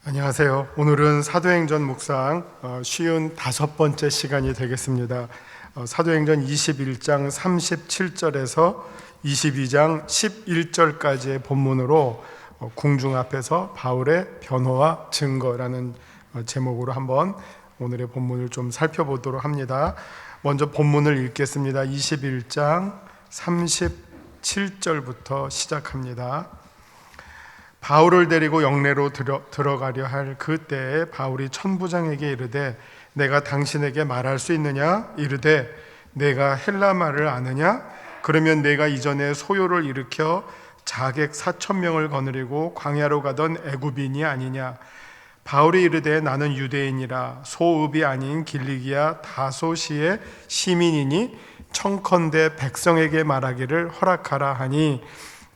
안녕하세요. 오늘은 사도행전 묵상 55번째 시간이 되겠습니다. 사도행전 21장 37절에서 22장 11절까지의 본문으로 궁중 앞에서 바울의 변호와 증거라는 제목으로 한번 오늘의 본문을 좀 살펴보도록 합니다. 먼저 본문을 읽겠습니다. 21장 37절부터 시작합니다. 바울을 데리고 영내로 들어가려 할 그때에 바울이 천부장에게 이르되 내가 당신에게 말할 수 있느냐? 이르되 내가 헬라 말을 아느냐? 그러면 내가 이전에 소요를 일으켜 자객 4,000명을 거느리고 광야로 가던 애굽인이 아니냐? 바울이 이르되 나는 유대인이라 소읍이 아닌 길리기아 다소시의 시민이니 청컨대 백성에게 말하기를 허락하라 하니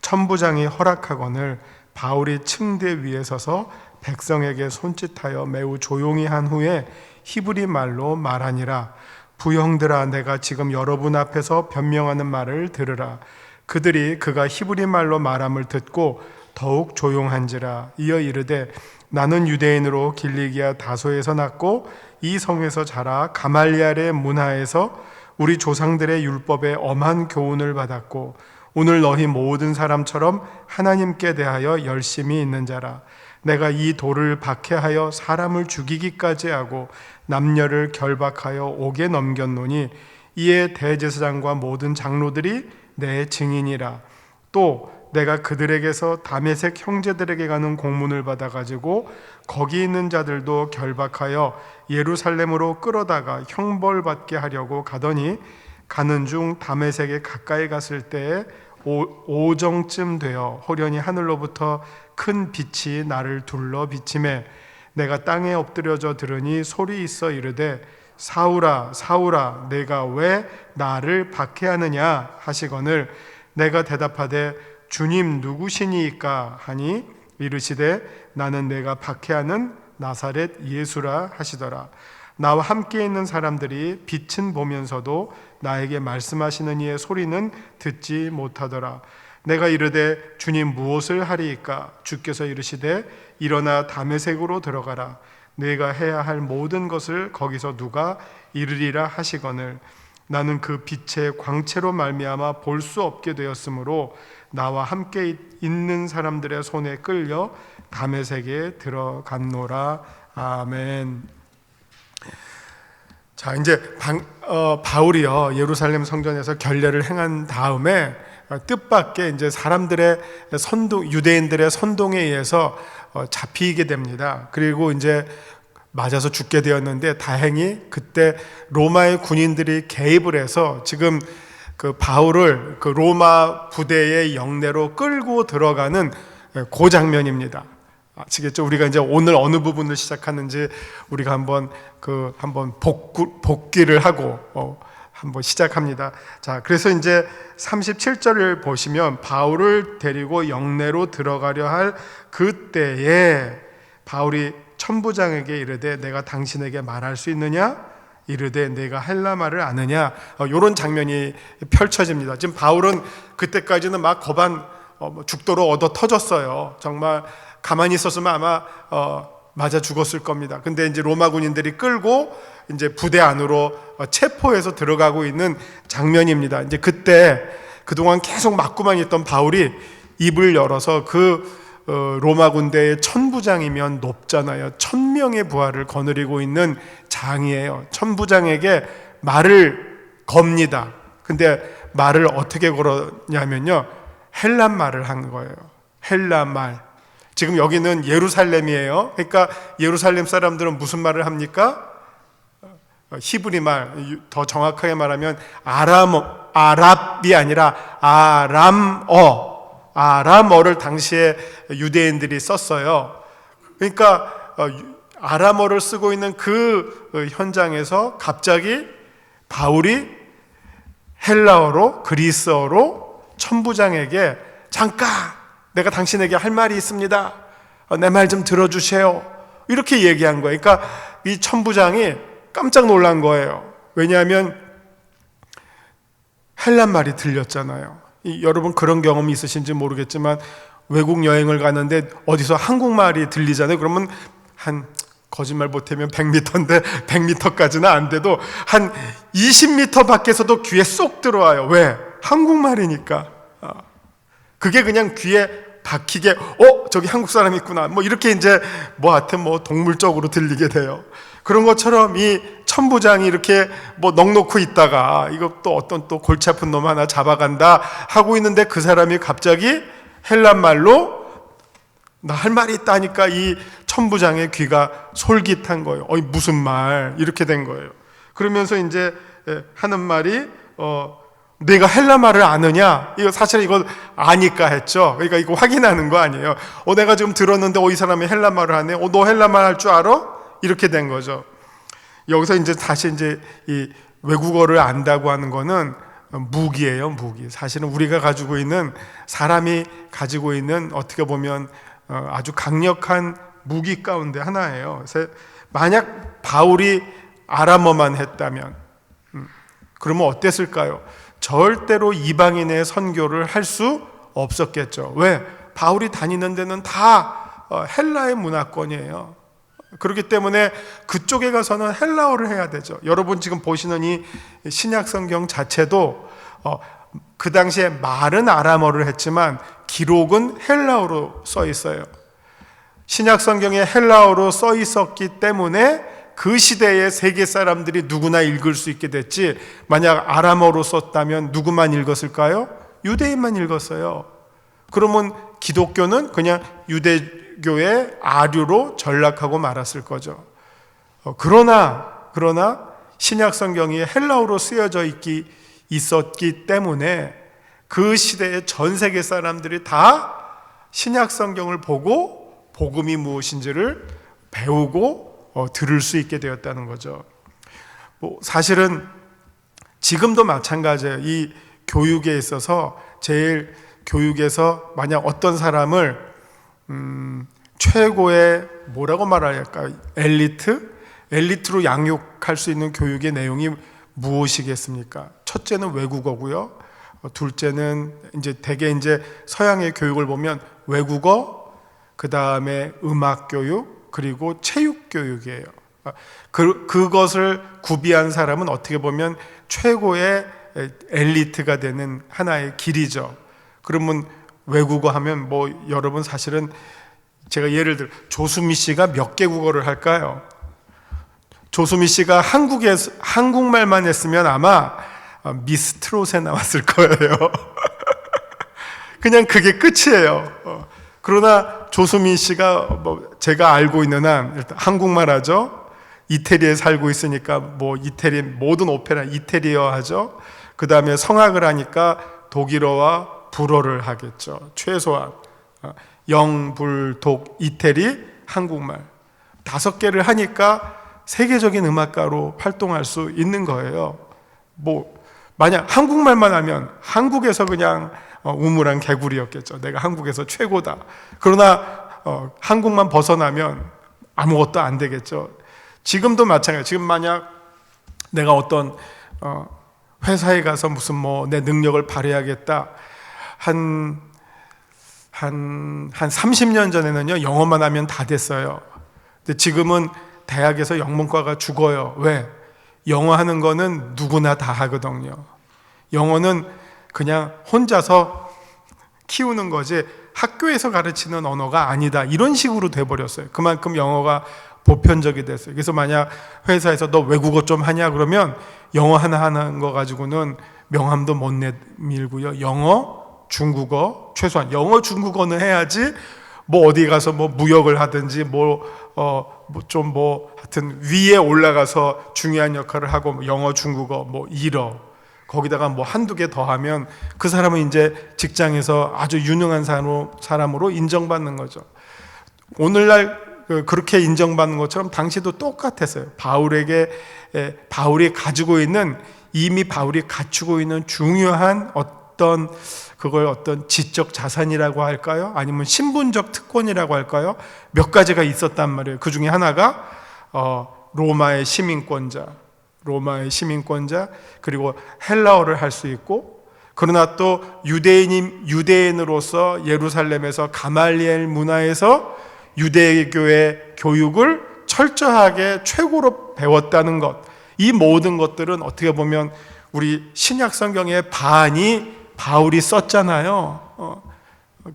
천부장이 허락하거늘 바울이 층대 위에 서서 백성에게 손짓하여 매우 조용히 한 후에 히브리 말로 말하니라. 부형들아, 내가 지금 여러분 앞에서 변명하는 말을 들으라. 그들이 그가 히브리 말로 말함을 듣고 더욱 조용한지라. 이어 이르되 나는 유대인으로 길리기아 다소에서 났고 이 성에서 자라 가말리알의 문화에서 우리 조상들의 율법에 엄한 교훈을 받았고 오늘 너희 모든 사람처럼 하나님께 대하여 열심히 있는 자라. 내가 이 돌을 박해하여 사람을 죽이기까지 하고 남녀를 결박하여 옥에 넘겼노니 이에 대제사장과 모든 장로들이 내 증인이라. 또 내가 그들에게서 다메섹 형제들에게 가는 공문을 받아가지고 거기 있는 자들도 결박하여 예루살렘으로 끌어다가 형벌받게 하려고 가더니 가는 중 다메섹에 가까이 갔을 때에 오정쯤 되어 호련히 하늘로부터 큰 빛이 나를 둘러 비치매 내가 땅에 엎드려져 들으니 소리 있어 이르되 사울아 사울아 내가 왜 나를 박해하느냐 하시거늘 내가 대답하되 주님 누구시니이까 하니 이르시되 나는 내가 박해하는 나사렛 예수라 하시더라. 나와 함께 있는 사람들이 빛은 보면서도 나에게 말씀하시는 이의 소리는 듣지 못하더라. 내가 이르되 주님 무엇을 하리이까? 주께서 이르시되 일어나 다메섹으로 들어가라. 내가 해야 할 모든 것을 거기서 누가 이르리라 하시거늘 나는 그 빛의 광채로 말미암아 볼 수 없게 되었으므로 나와 함께 있는 사람들의 손에 끌려 다메섹에 들어갔노라. 아멘. 자, 이제 바울이요 예루살렘 성전에서 결례를 행한 다음에 뜻밖의 이제 사람들의 유대인들의 선동에 의해서 잡히게 됩니다. 그리고 이제 맞아서 죽게 되었는데 다행히 그때 로마의 군인들이 개입을 해서 지금 그 바울을 그 로마 부대의 영내로 끌고 들어가는 그 장면입니다. 아시겠죠? 우리가 이제 오늘 어느 부분을 시작하는지 우리가 한번 복기를 하고 한번 시작합니다. 자, 그래서 이제 37절을 보시면 바울을 데리고 영내로 들어가려 할 그때에 바울이 천부장에게 이르되 내가 당신에게 말할 수 있느냐? 이르되 내가 헬라 말을 아느냐? 이런 장면이 펼쳐집니다. 지금 바울은 그때까지는 막 겁안 죽도록 얻어 터졌어요. 정말 가만히 있었으면 아마 맞아 죽었을 겁니다. 근데 이제 로마 군인들이 끌고 이제 부대 안으로 체포해서 들어가고 있는 장면입니다. 이제 그때 그동안 계속 맞고만 있던 바울이 입을 열어서 그 로마 군대의 천부장이면 높잖아요. 1,000명의 부하를 거느리고 있는 장이에요. 천부장에게 말을 겁니다. 근데 말을 어떻게 걸었냐면요, 헬란 말을 한 거예요. 헬란 말. 지금 여기는 예루살렘이에요. 그러니까 예루살렘 사람들은 무슨 말을 합니까? 히브리 말, 더 정확하게 말하면 아랍이 아니라 아람어를 당시에 유대인들이 썼어요. 그러니까 아람어를 쓰고 있는 그 현장에서 갑자기 바울이 헬라어로 그리스어로 천부장에게 잠깐 내가 당신에게 할 말이 있습니다. 내 말 좀 들어주세요. 이렇게 얘기한 거예요. 그러니까 이 천부장이 깜짝 놀란 거예요. 왜냐하면 헬란 말이 들렸잖아요. 여러분 그런 경험이 있으신지 모르겠지만 외국 여행을 가는데 어디서 한국말이 들리잖아요. 그러면 한 거짓말 못하면 100m인데 100m까지는 안 돼도 한 20m 밖에서도 귀에 쏙 들어와요. 왜? 한국말이니까. 그게 그냥 귀에 박히게 저기 한국 사람 있구나 뭐 이렇게 이제 뭐 하여튼 뭐 동물적으로 들리게 돼요. 그런 것처럼 이 천부장이 이렇게 뭐 넋놓고 있다가 이것도 어떤 또 골치 아픈 놈 하나 잡아간다 하고 있는데 그 사람이 갑자기 헬란말로 나 할 말이 있다니까 이 천부장의 귀가 솔깃한 거예요. 무슨 말 이렇게 된 거예요. 그러면서 이제 하는 말이 내가 헬라말을 아느냐? 이거 사실 이거 아니까 했죠. 그러니까 이거 확인하는 거 아니에요. 내가 지금 들었는데 이 사람이 헬라말을 하네. 너 헬라말 할 줄 알아? 이렇게 된 거죠. 여기서 이제 다시 이제 이 외국어를 안다고 하는 거는 무기예요, 무기. 사실은 우리가 가지고 있는 사람이 가지고 있는 어떻게 보면 아주 강력한 무기 가운데 하나예요. 그래서 만약 바울이 아람어만 했다면 그러면 어땠을까요? 절대로 이방인의 선교를 할 수 없었겠죠. 왜? 바울이 다니는 데는 다 헬라의 문화권이에요. 그렇기 때문에 그쪽에 가서는 헬라어를 해야 되죠. 여러분 지금 보시는 이 신약 성경 자체도 그 당시에 말은 아람어를 했지만 기록은 헬라어로 써 있어요. 신약 성경에 헬라어로 써 있었기 때문에 그 시대의 세계 사람들이 누구나 읽을 수 있게 됐지, 만약 아람어로 썼다면 누구만 읽었을까요? 유대인만 읽었어요. 그러면 기독교는 그냥 유대교의 아류로 전락하고 말았을 거죠. 그러나 신약 성경이 헬라어로 쓰여져 있었기 때문에 그 시대의 전 세계 사람들이 다 신약 성경을 보고 복음이 무엇인지를 배우고 들을 수 있게 되었다는 거죠. 사실은 지금도 마찬가지예요. 이 교육에 있어서 제일 교육에서 만약 어떤 사람을 최고의 뭐라고 말해야 할까요? 엘리트로 양육할 수 있는 교육의 내용이 무엇이겠습니까? 첫째는 외국어고요. 둘째는 이제 대개 이제 서양의 교육을 보면 외국어, 그 다음에 음악 교육, 그리고 체육 교육이에요. 그것을 구비한 사람은 어떻게 보면 최고의 엘리트가 되는 하나의 길이죠. 그러면 외국어 하면 뭐 여러분 사실은 제가 예를 들어 조수미 씨가 몇 개 국어를 할까요? 조수미 씨가 한국말만 했으면 아마 미스트롯에 나왔을 거예요. 그냥 그게 끝이에요. 그러나 조수미 씨가 제가 알고 있는 한 일단 한국말 하죠. 이태리에 살고 있으니까 이태리 모든 오페라 이태리어 하죠. 그 다음에 성악을 하니까 독일어와 불어를 하겠죠. 최소한 영, 불, 독, 이태리, 한국말 5개를 하니까 세계적인 음악가로 활동할 수 있는 거예요. 만약 한국말만 하면 한국에서 그냥 우물한 개구리였겠죠. 내가 한국에서 최고다. 그러나 한국만 벗어나면 아무것도 안 되겠죠. 지금도 마찬가지예요. 지금 만약 내가 어떤 회사에 가서 무슨 내 능력을 발휘하겠다. 한 30년 전에는요, 영어만 하면 다 됐어요. 근데 지금은 대학에서 영문과가 죽어요. 왜? 영어 하는 거는 누구나 다 하거든요. 영어는 그냥 혼자서 키우는 거지 학교에서 가르치는 언어가 아니다. 이런 식으로 돼버렸어요. 그만큼 영어가 보편적이 됐어요. 그래서 만약 회사에서 너 외국어 좀 하냐 그러면 영어 하나 하는 거 가지고는 명함도 못 내밀고요. 영어, 중국어, 최소한 영어, 중국어는 해야지 어디 가서 무역을 하든지 하여튼 위에 올라가서 중요한 역할을 하고 영어, 중국어, 일어 거기다가 한두 개 더 하면 그 사람은 이제 직장에서 아주 유능한 사람으로 인정받는 거죠. 오늘날 그렇게 인정받는 것처럼 당시도 똑같았어요. 바울이 가지고 있는, 이미 바울이 갖추고 있는 중요한 어떤 지적 자산이라고 할까요? 아니면 신분적 특권이라고 할까요? 몇 가지가 있었단 말이에요. 그 중에 하나가 로마의 시민권자, 그리고 헬라어를 할 수 있고, 그러나 또 유대인으로서 예루살렘에서 가말리엘 문화에서 유대교의 교육을 철저하게 최고로 배웠다는 것, 이 모든 것들은 어떻게 보면 우리 신약 성경의 반이 바울이 썼잖아요.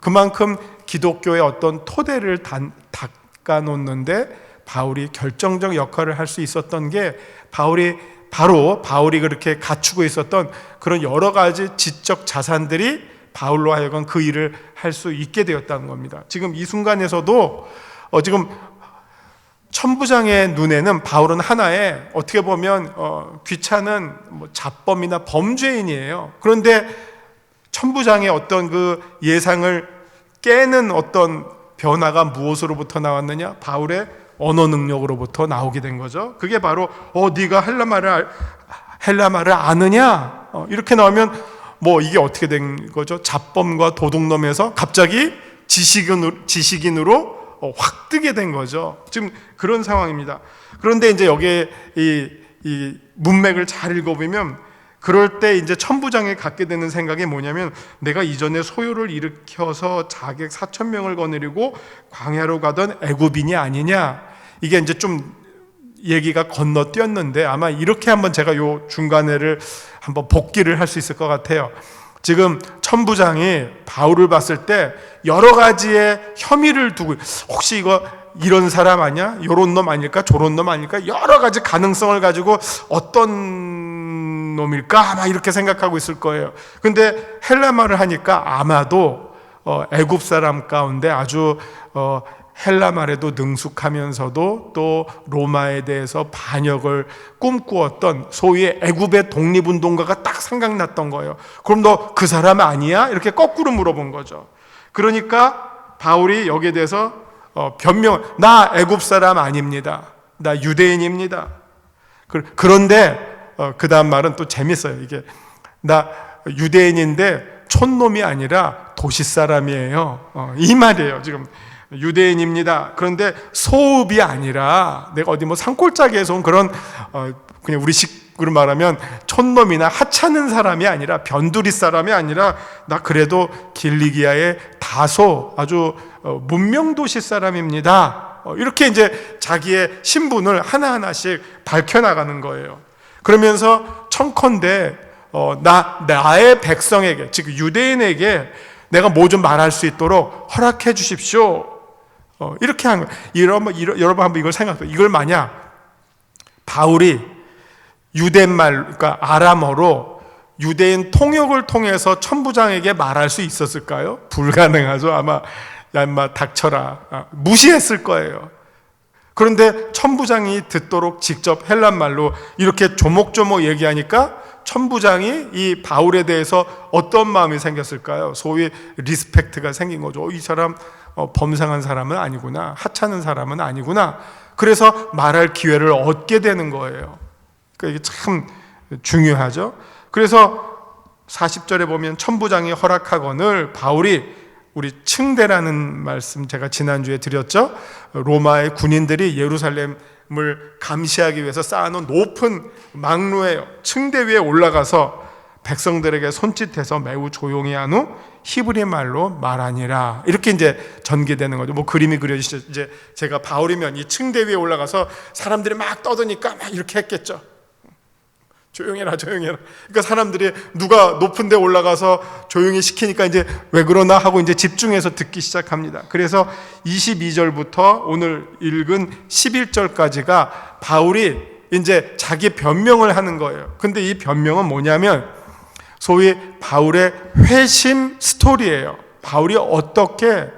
그만큼 기독교의 어떤 토대를 닦아 놓는데 바울이 결정적 역할을 할 수 있었던 게 바울이 그렇게 갖추고 있었던 그런 여러 가지 지적 자산들이 바울로 하여금 그 일을 할 수 있게 되었다는 겁니다. 지금 이 순간에서도 지금 천부장의 눈에는 바울은 하나의 어떻게 보면 귀찮은 잡범이나 범죄인이에요. 그런데 천부장의 어떤 그 예상을 깨는 어떤 변화가 무엇으로부터 나왔느냐? 바울의 언어 능력으로부터 나오게 된 거죠. 그게 바로 네가 헬라 말을 아느냐? 이렇게 나오면 이게 어떻게 된 거죠? 잡범과 도둑놈에서 갑자기 지식인으로 확 뜨게 된 거죠. 지금 그런 상황입니다. 그런데 이제 여기에 이 문맥을 잘 읽어보면 그럴 때 이제 천부장이 갖게 되는 생각이 뭐냐면 내가 이전에 소요를 일으켜서 자객 4,000명을 거느리고 광야로 가던 애굽인이 아니냐. 이게 이제 좀 얘기가 건너뛰었는데 아마 이렇게 한번 제가 요 중간에를 한번 복기를 할 수 있을 것 같아요. 지금 천부장이 바울을 봤을 때 여러 가지의 혐의를 두고 혹시 이거 이런 사람 아니야? 요런 놈 아닐까? 저런 놈 아닐까? 여러 가지 가능성을 가지고 어떤 놈일까? 아마 이렇게 생각하고 있을 거예요. 근데 헬라 말을 하니까 아마도 애굽 사람 가운데 아주 헬라 말에도 능숙하면서도 또 로마에 대해서 반역을 꿈꾸었던 소위 애굽의 독립운동가가 딱 생각났던 거예요. 그럼 너 그 사람 아니야? 이렇게 거꾸로 물어본 거죠. 그러니까 바울이 여기에 대해서 나 애굽 사람 아닙니다. 나 유대인입니다. 그런데 그 다음 말은 또 재밌어요. 이게 나 유대인인데 촌놈이 아니라 도시 사람이에요. 이 말이에요. 지금 유대인입니다. 그런데 소읍이 아니라 내가 어디 산골짜기에서 온 그런 그냥 우리 식으로 말하면 촌놈이나 하찮은 사람이 아니라 변두리 사람이 아니라 나 그래도 길리기아의 다소 아주 문명도시 사람입니다. 이렇게 이제 자기의 신분을 하나하나씩 밝혀나가는 거예요. 그러면서 청컨대 나의 백성에게 즉 유대인에게 내가 뭐 좀 말할 수 있도록 허락해 주십시오. 이렇게 한 거예요. 여러분 한번 이걸 생각해요. 이걸 만약 바울이 유대말, 그러니까 아람어로 유대인 통역을 통해서 천부장에게 말할 수 있었을까요? 불가능하죠. 아마 야 인마 닥쳐라 무시했을 거예요. 그런데 천부장이 듣도록 직접 헬란말로 이렇게 조목조목 얘기하니까 천부장이 이 바울에 대해서 어떤 마음이 생겼을까요? 소위 리스펙트가 생긴 거죠. 이 사람 범상한 사람은 아니구나, 하찮은 사람은 아니구나. 그래서 말할 기회를 얻게 되는 거예요. 그러니까 이게 참 중요하죠. 그래서 40절에 보면 천부장이 허락하거늘 바울이 우리 층대라는 말씀 제가 지난주에 드렸죠. 로마의 군인들이 예루살렘을 감시하기 위해서 쌓아놓은 높은 망루에 층대 위에 올라가서 백성들에게 손짓해서 매우 조용히 한 후 히브리 말로 말하니라. 이렇게 이제 전개되는 거죠. 그림이 그려지죠. 이제 제가 바울이면 이 층대 위에 올라가서 사람들이 막 떠드니까 막 이렇게 했겠죠. 조용해라. 그러니까 사람들이 누가 높은 데 올라가서 조용히 시키니까 이제 왜 그러나 하고 이제 집중해서 듣기 시작합니다. 그래서 22절부터 오늘 읽은 11절까지가 바울이 이제 자기 변명을 하는 거예요. 근데 이 변명은 뭐냐면 소위 바울의 회심 스토리예요. 바울이 어떻게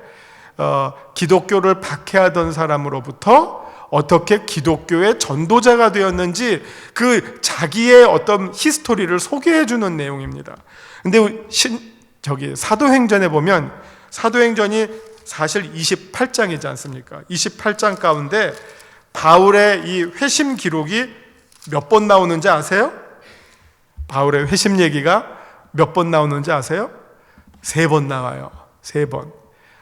기독교를 박해하던 사람으로부터 어떻게 기독교의 전도자가 되었는지 그 자기의 어떤 히스토리를 소개해 주는 내용입니다. 근데 사도행전에 보면 사도행전이 사실 28장이지 않습니까? 28장 가운데 바울의 이 회심 기록이 몇 번 나오는지 아세요? 바울의 회심 얘기가 몇 번 나오는지 아세요? 3번 나와요. 3번.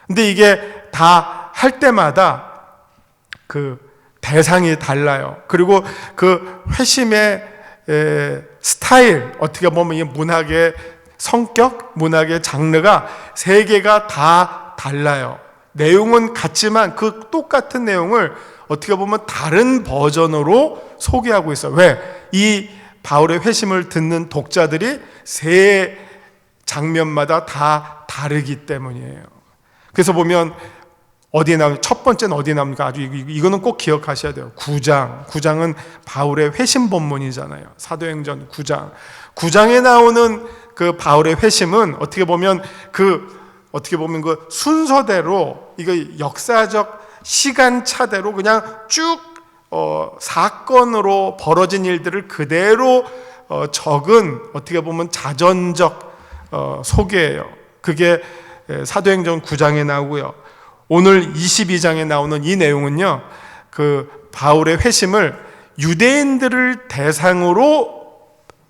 근데 이게 다 할 때마다 그 대상이 달라요. 그리고 그 회심의 스타일, 어떻게 보면 이 문학의 성격, 문학의 장르가 3개가 다 달라요. 내용은 같지만 그 똑같은 내용을 어떻게 보면 다른 버전으로 소개하고 있어요. 왜? 이 바울의 회심을 듣는 독자들이 세 장면마다 다 다르기 때문이에요. 그래서 보면 어디에 나오냐? 첫 번째는 어디에 나옵니까? 아주 이거는 꼭 기억하셔야 돼요. 9장. 9장은 바울의 회심 본문이잖아요. 사도행전 9장. 9장에 나오는 그 바울의 회심은 어떻게 보면 그 순서대로 이거 역사적 시간차대로 그냥 쭉 사건으로 벌어진 일들을 그대로 적은 어떻게 보면 자전적 소개예요. 그게 사도행전 9장에 나오고요. 오늘 22장에 나오는 이 내용은요, 그 바울의 회심을 유대인들을 대상으로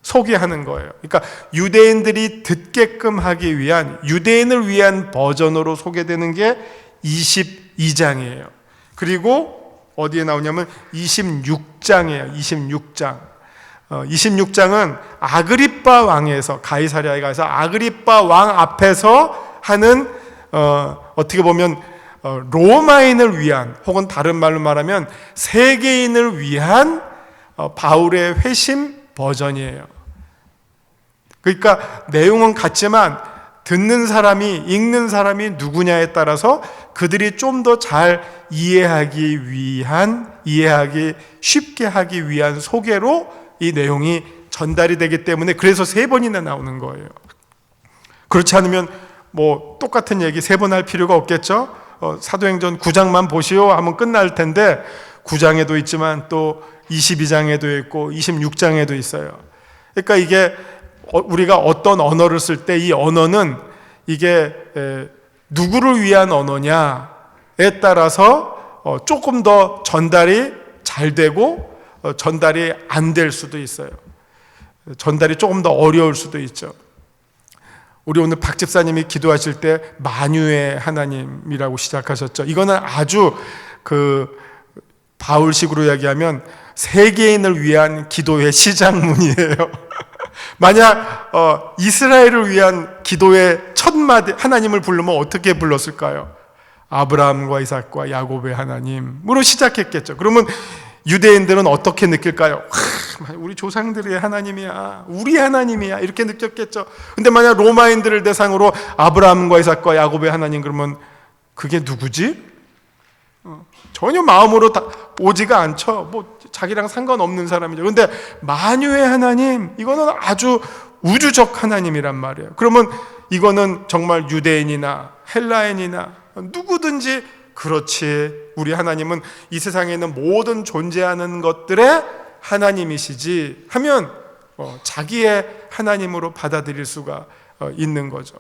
소개하는 거예요. 그러니까 유대인들이 듣게끔 하기 위한, 유대인을 위한 버전으로 소개되는 게 22장이에요. 그리고 어디에 나오냐면 26장이에요. 26장. 26장은 아그리빠 왕에서, 가이사랴에 가서 아그리빠 왕 앞에서 하는 어떻게 보면 로마인을 위한, 혹은 다른 말로 말하면 세계인을 위한 바울의 회심 버전이에요. 그러니까 내용은 같지만 듣는 사람이, 읽는 사람이 누구냐에 따라서 그들이 좀 더 잘 이해하기 쉽게 하기 위한 소개로 이 내용이 전달이 되기 때문에 그래서 3번이나 나오는 거예요. 그렇지 않으면 뭐 똑같은 얘기 3번 할 필요가 없겠죠? 사도행전 9장만 보시오 하면 끝날 텐데 9장에도 있지만 또 22장에도 있고 26장에도 있어요. 그러니까 이게 우리가 어떤 언어를 쓸 때 이 언어는 이게 누구를 위한 언어냐에 따라서 조금 더 전달이 잘 되고 전달이 안 될 수도 있어요. 전달이 조금 더 어려울 수도 있죠. 우리 오늘 박 집사님이 기도하실 때 만유의 하나님이라고 시작하셨죠. 이거는 아주 그 바울식으로 이야기하면 세계인을 위한 기도의 시작문이에요. 만약 이스라엘을 위한 기도의 첫 마디, 하나님을 부르면 어떻게 불렀을까요? 아브라함과 이삭과 야곱의 하나님으로 시작했겠죠. 그러면 유대인들은 어떻게 느낄까요? 우리 조상들의 하나님이야, 우리 하나님이야, 이렇게 느꼈겠죠. 근데 만약 로마인들을 대상으로 아브라함과 이삭과 야곱의 하나님 그러면 그게 누구지? 전혀 마음으로 오지가 않죠. 뭐 자기랑 상관없는 사람이죠. 그런데 만유의 하나님, 이거는 아주 우주적 하나님이란 말이에요. 그러면 이거는 정말 유대인이나 헬라인이나 누구든지 그렇지, 우리 하나님은 이 세상에 있는 모든 존재하는 것들의 하나님이시지 하면 자기의 하나님으로 받아들일 수가 있는 거죠.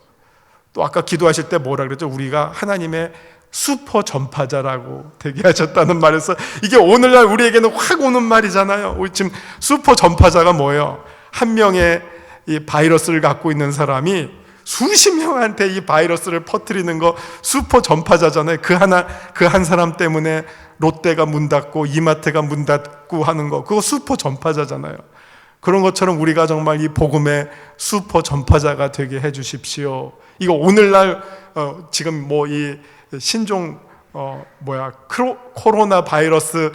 또 아까 기도하실 때 뭐라 그랬죠? 우리가 하나님의 슈퍼 전파자라고 대기하셨다는 말에서 이게 오늘날 우리에게는 확 오는 말이잖아요. 우리 지금 슈퍼 전파자가 뭐예요? 한 명의 이 바이러스를 갖고 있는 사람이 수십 명한테 이 바이러스를 퍼뜨리는 거 슈퍼 전파자잖아요. 그 한 사람 때문에 롯데가 문 닫고 이마트가 문 닫고 하는 거, 그거 슈퍼 전파자잖아요. 그런 것처럼 우리가 정말 이 복음의 슈퍼 전파자가 되게 해 주십시오. 이거 오늘날 지금 뭐 이 신종 코로나 바이러스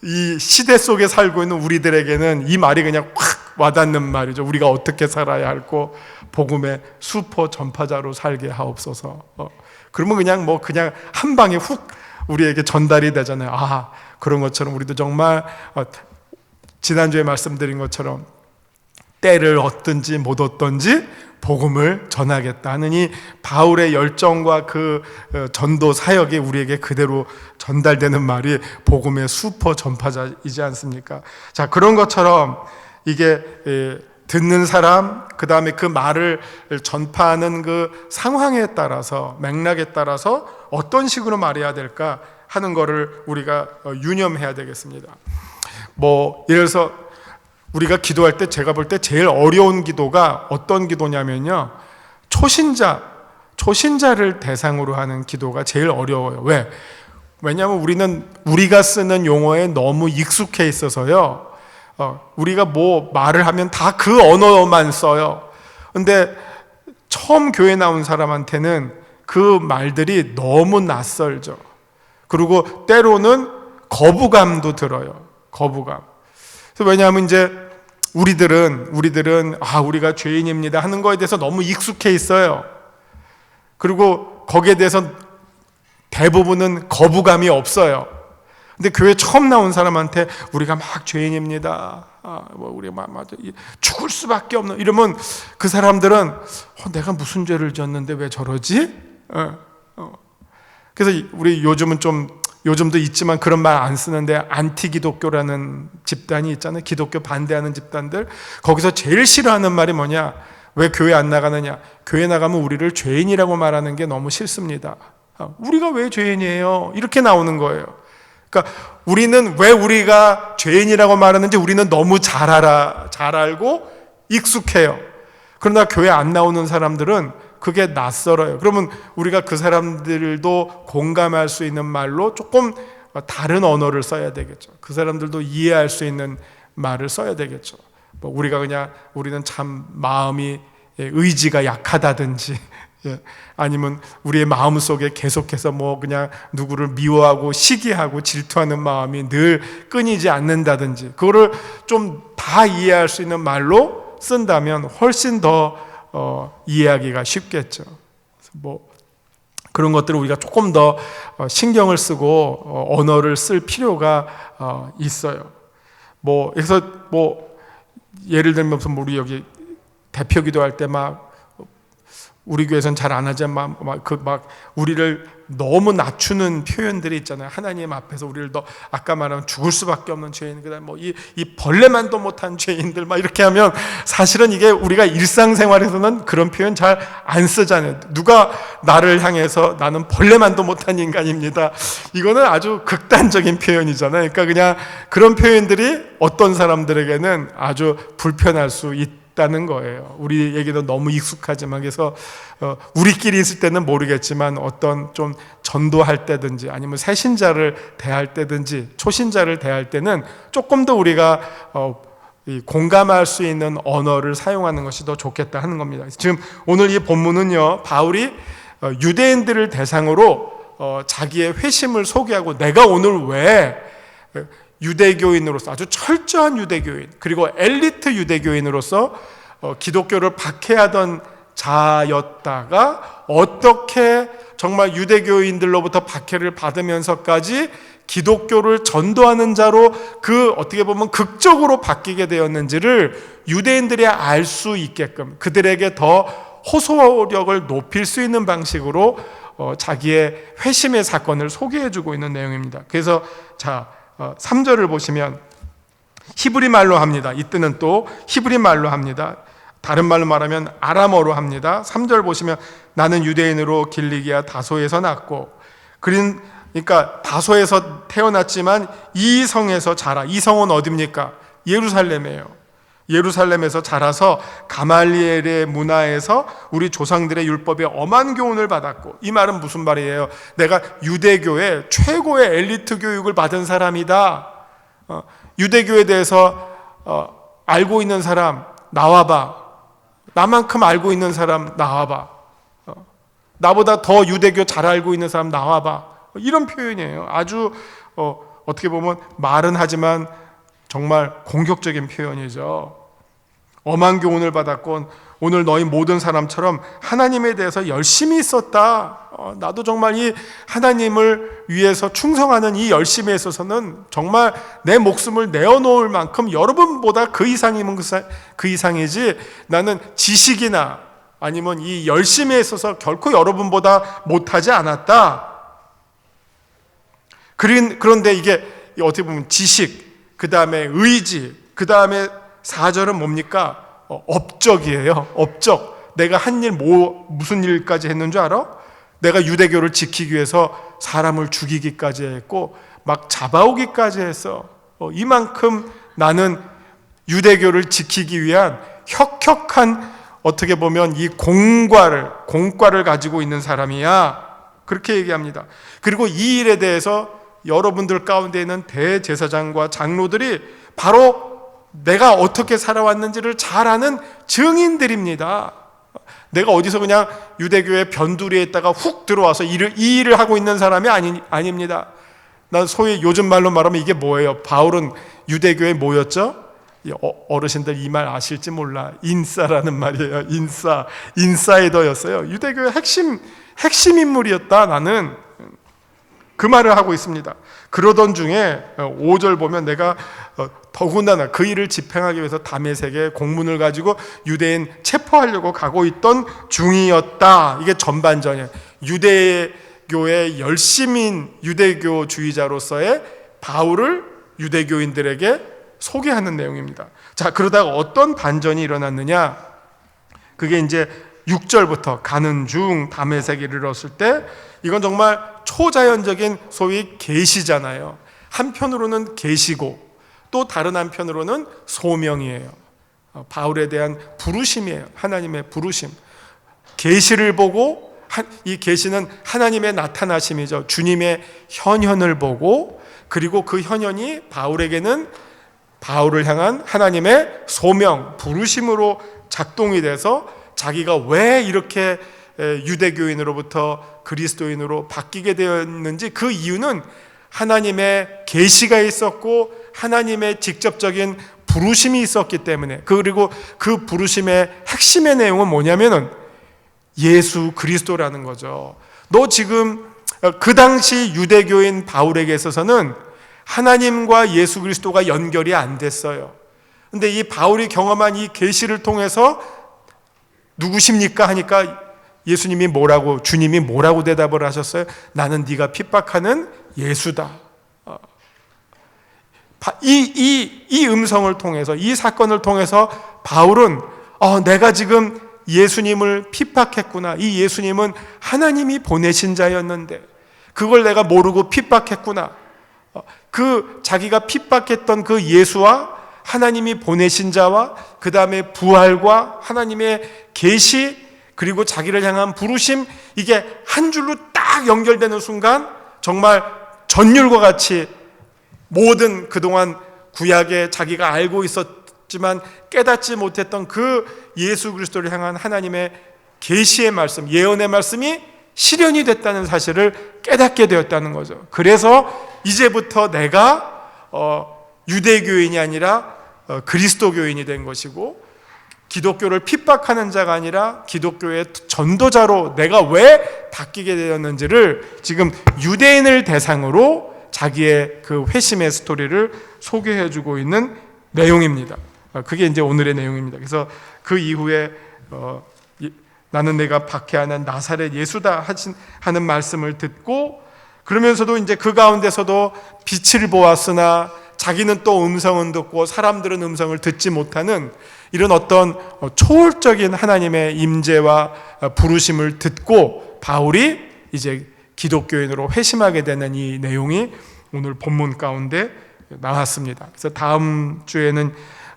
이 시대 속에 살고 있는 우리들에게는 이 말이 그냥 확 와닿는 말이죠. 우리가 어떻게 살아야 할고 복음의 슈퍼 전파자로 살게 하옵소서. 그러면 그냥 한 방에 훅 우리에게 전달이 되잖아요. 아, 그런 것처럼 우리도 정말 지난주에 말씀드린 것처럼 때를 얻든지 못 얻든지 복음을 전하겠다는 이 바울의 열정과 그 전도 사역이 우리에게 그대로 전달되는 말이 복음의 슈퍼 전파자이지 않습니까? 자, 그런 것처럼 이게 듣는 사람, 그 다음에 그 말을 전파하는 그 상황에 따라서, 맥락에 따라서 어떤 식으로 말해야 될까 하는 거를 우리가 유념해야 되겠습니다. 예를 들어서 우리가 기도할 때 제가 볼 때 제일 어려운 기도가 어떤 기도냐면요, 초신자를 대상으로 하는 기도가 제일 어려워요. 왜? 왜냐하면 우리가 쓰는 용어에 너무 익숙해 있어서요, 우리가 뭐 말을 하면 다 그 언어만 써요. 근데 처음 교회 나온 사람한테는 그 말들이 너무 낯설죠. 그리고 때로는 거부감도 들어요. 거부감. 그래서 왜냐하면 이제 우리들은 우리가 죄인입니다 하는 거에 대해서 너무 익숙해 있어요. 그리고 거기에 대해서 대부분은 거부감이 없어요. 근데 교회 처음 나온 사람한테 우리가 막 죄인입니다. 우리가 막 죽을 수밖에 없는 이러면 그 사람들은 내가 무슨 죄를 지었는데 왜 저러지? 그래서 우리 요즘도 있지만 그런 말 안 쓰는데 안티 기독교라는 집단이 있잖아요. 기독교 반대하는 집단들. 거기서 제일 싫어하는 말이 뭐냐? 왜 교회 안 나가느냐? 교회 나가면 우리를 죄인이라고 말하는 게 너무 싫습니다. 우리가 왜 죄인이에요? 이렇게 나오는 거예요. 그러니까 왜 우리가 죄인이라고 말하는지 우리는 너무 잘 알고 익숙해요. 그러나 교회 안 나오는 사람들은 그게 낯설어요. 그러면 우리가 그 사람들도 공감할 수 있는 말로 조금 다른 언어를 써야 되겠죠. 그 사람들도 이해할 수 있는 말을 써야 되겠죠. 우리는 참 마음이 의지가 약하다든지 아니면 우리의 마음 속에 계속해서 그냥 누구를 미워하고 시기하고 질투하는 마음이 늘 끊이지 않는다든지 그거를 좀 다 이해할 수 있는 말로 쓴다면 훨씬 더 이해하기가 쉽겠죠. 그런 것들을 우리가 조금 더 신경을 쓰고 언어를 쓸 필요가 있어요. 그래서 예를 들면 우리 여기 대표 기도할 때 우리 교회에서는 잘 안 하지만 우리를 너무 낮추는 표현들이 있잖아요. 하나님 앞에서 우리를 아까 말한 죽을 수밖에 없는 죄인, 그다음 이 벌레만도 못한 죄인들 이렇게 하면 사실은 이게 우리가 일상생활에서는 그런 표현 잘 안 쓰잖아요. 누가 나를 향해서 나는 벌레만도 못한 인간입니다. 이거는 아주 극단적인 표현이잖아요. 그러니까 그냥 그런 표현들이 어떤 사람들에게는 아주 불편할 수 있다는 거예요. 우리 얘기도 너무 익숙하지만 그래서 우리끼리 있을 때는 모르겠지만 어떤 좀 전도할 때든지 아니면 새신자를 대할 때든지 초신자를 대할 때는 조금 더 우리가 공감할 수 있는 언어를 사용하는 것이 더 좋겠다 하는 겁니다. 지금 오늘 이 본문은요, 바울이 유대인들을 대상으로 자기의 회심을 소개하고 내가 오늘 왜 유대교인으로서 아주 철저한 유대교인 그리고 엘리트 유대교인으로서 기독교를 박해하던 자였다가 어떻게 정말 유대교인들로부터 박해를 받으면서까지 기독교를 전도하는 자로 어떻게 보면 극적으로 바뀌게 되었는지를 유대인들이 알 수 있게끔 그들에게 더 호소력을 높일 수 있는 방식으로 자기의 회심의 사건을 소개해주고 있는 내용입니다. 그래서 3절을 보시면 히브리 말로 합니다. 이때는 또 히브리 말로 합니다. 다른 말로 말하면 아람어로 합니다. 3절 보시면 나는 유대인으로 길리기아 다소에서 났고 그러니까 다소에서 태어났지만 이 성에서 자라. 이 성은 어디입니까? 예루살렘이에요. 예루살렘에서 자라서 가말리엘의 문화에서 우리 조상들의 율법에 엄한 교훈을 받았고 이 말은 무슨 말이에요? 내가 유대교의 최고의 엘리트 교육을 받은 사람이다. 유대교에 대해서 알고 있는 사람 나와봐. 나만큼 알고 있는 사람 나와봐. 나보다 더 유대교 잘 알고 있는 사람 나와봐. 이런 표현이에요. 아주 어떻게 보면 말은 하지만 정말 공격적인 표현이죠. 엄한 교훈을 받았고 오늘 너희 모든 사람처럼 하나님에 대해서 열심히 있었다. 나도 정말 이 하나님을 위해서 충성하는 이 열심에 있어서는 정말 내 목숨을 내어놓을 만큼 여러분보다 그 이상이면 그 이상이지 나는 지식이나 아니면 이 열심에 있어서 결코 여러분보다 못하지 않았다. 그런데 이게 어떻게 보면 지식, 그 다음에 의지, 그 다음에 4절은 뭡니까? 업적이에요. 업적. 내가 한 일 무슨 일까지 했는 줄 알아? 내가 유대교를 지키기 위해서 사람을 죽이기까지 했고 막 잡아오기까지 했어. 이만큼 나는 유대교를 지키기 위한 혁혁한 어떻게 보면 이 공과를 가지고 있는 사람이야. 그렇게 얘기합니다. 그리고 이 일에 대해서 여러분들 가운데 있는 대제사장과 장로들이 바로 내가 어떻게 살아왔는지를 잘 아는 증인들입니다. 내가 어디서 그냥 유대교의 변두리에 있다가 훅 들어와서 이 일을 하고 있는 사람이 아닙니다. 난 소위 요즘 말로 말하면 이게 뭐예요? 바울은 유대교에 뭐였죠? 어르신들 이 말 아실지 몰라. 인싸라는 말이에요. 인사이더였어요. 유대교의 핵심 인물이었다. 나는 그 말을 하고 있습니다. 그러던 중에 5절 보면 내가 더군다나 그 일을 집행하기 위해서 다메섹에 공문을 가지고 유대인 체포하려고 가고 있던 중이었다. 이게 전반전이에요. 유대교의 열심인 유대교주의자로서의 바울을 유대교인들에게 소개하는 내용입니다. 자, 그러다가 어떤 반전이 일어났느냐? 그게 이제 6절부터 가는 중 다메섹에 이르렀을 때, 이건 정말 초자연적인 소위 계시잖아요. 한편으로는 계시고 또 다른 한편으로는 소명이에요. 바울에 대한 부르심이에요. 하나님의 부르심. 계시를 보고, 이 계시는 하나님의 나타나심이죠. 주님의 현현을 보고, 그리고 그 현현이 바울에게는 바울을 향한 하나님의 소명, 부르심으로 작동이 돼서 자기가 왜 이렇게 유대교인으로부터 그리스도인으로 바뀌게 되었는지, 그 이유는 하나님의 계시가 있었고 하나님의 직접적인 부르심이 있었기 때문에, 그리고 그 부르심의 핵심의 내용은 뭐냐면은 예수 그리스도라는 거죠. 너 지금 그 당시 유대교인 바울에게 있어서는 하나님과 예수 그리스도가 연결이 안 됐어요. 근데 이 바울이 경험한 이 계시를 통해서 누구십니까 하니까 예수님이 뭐라고, 주님이 뭐라고 대답을 하셨어요? 나는 네가 핍박하는 예수다. 이 음성을 통해서, 이 사건을 통해서 바울은 내가 지금 예수님을 핍박했구나. 이 예수님은 하나님이 보내신 자였는데 그걸 내가 모르고 핍박했구나. 그 자기가 핍박했던 그 예수와 하나님이 보내신 자와 그 다음에 부활과 하나님의 계시, 그리고 자기를 향한 부르심, 이게 한 줄로 딱 연결되는 순간 정말 전율과 같이 모든 그동안 구약에 자기가 알고 있었지만 깨닫지 못했던 그 예수 그리스도를 향한 하나님의 계시의 말씀, 예언의 말씀이 실현이 됐다는 사실을 깨닫게 되었다는 거죠. 그래서 이제부터 내가 유대교인이 아니라 그리스도교인이 된 것이고, 기독교를 핍박하는 자가 아니라 기독교의 전도자로 내가 왜 바뀌게 되었는지를 지금 유대인을 대상으로 자기의 그 회심의 스토리를 소개해주고 있는 내용입니다. 그게 이제 오늘의 내용입니다. 그래서 그 이후에 나는 내가 박해하는 나사렛 예수다 하는 말씀을 듣고, 그러면서도 이제 그 가운데서도 빛을 보았으나 자기는 또 음성은 듣고 사람들은 음성을 듣지 못하는 이런 어떤 초월적인 하나님의 임재와 부르심을 듣고 바울이 이제 기독교인으로 회심하게 되는 이 내용이 오늘 본문 가운데 나왔습니다. 그래서 다음 주에는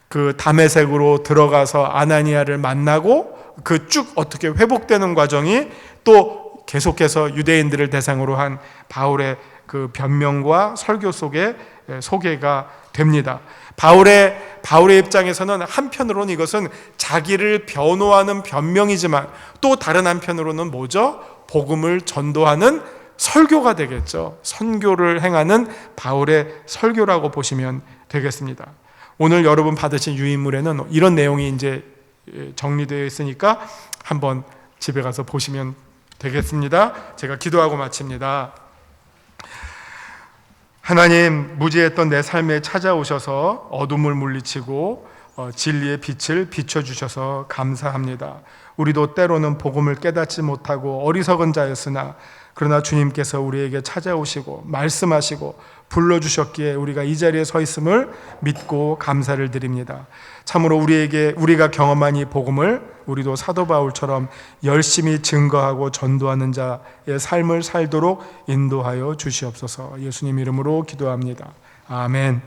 그 다메섹으로 들어가서 아나니아를 만나고 그 쭉 어떻게 회복되는 과정이 또 계속해서 유대인들을 대상으로 한 바울의 그 변명과 설교 속에 소개가 됩니다. 바울의 입장에서는 한편으로는 이것은 자기를 변호하는 변명이지만 또 다른 한편으로는 뭐죠? 복음을 전도하는 설교가 되겠죠. 선교를 행하는 바울의 설교라고 보시면 되겠습니다. 오늘 여러분 받으신 유인물에는 이런 내용이 이제 정리되어 있으니까 한번 집에 가서 보시면 되겠습니다. 제가 기도하고 마칩니다. 하나님, 무지했던 내 삶에 찾아오셔서 어둠을 물리치고 진리의 빛을 비춰주셔서 감사합니다. 우리도 때로는 복음을 깨닫지 못하고 어리석은 자였으나 그러나 주님께서 우리에게 찾아오시고 말씀하시고 불러주셨기에 우리가 이 자리에 서 있음을 믿고 감사를 드립니다. 참으로 우리가 경험한 이 복음을 우리도 사도 바울처럼 열심히 증거하고 전도하는 자의 삶을 살도록 인도하여 주시옵소서. 예수님 이름으로 기도합니다. 아멘.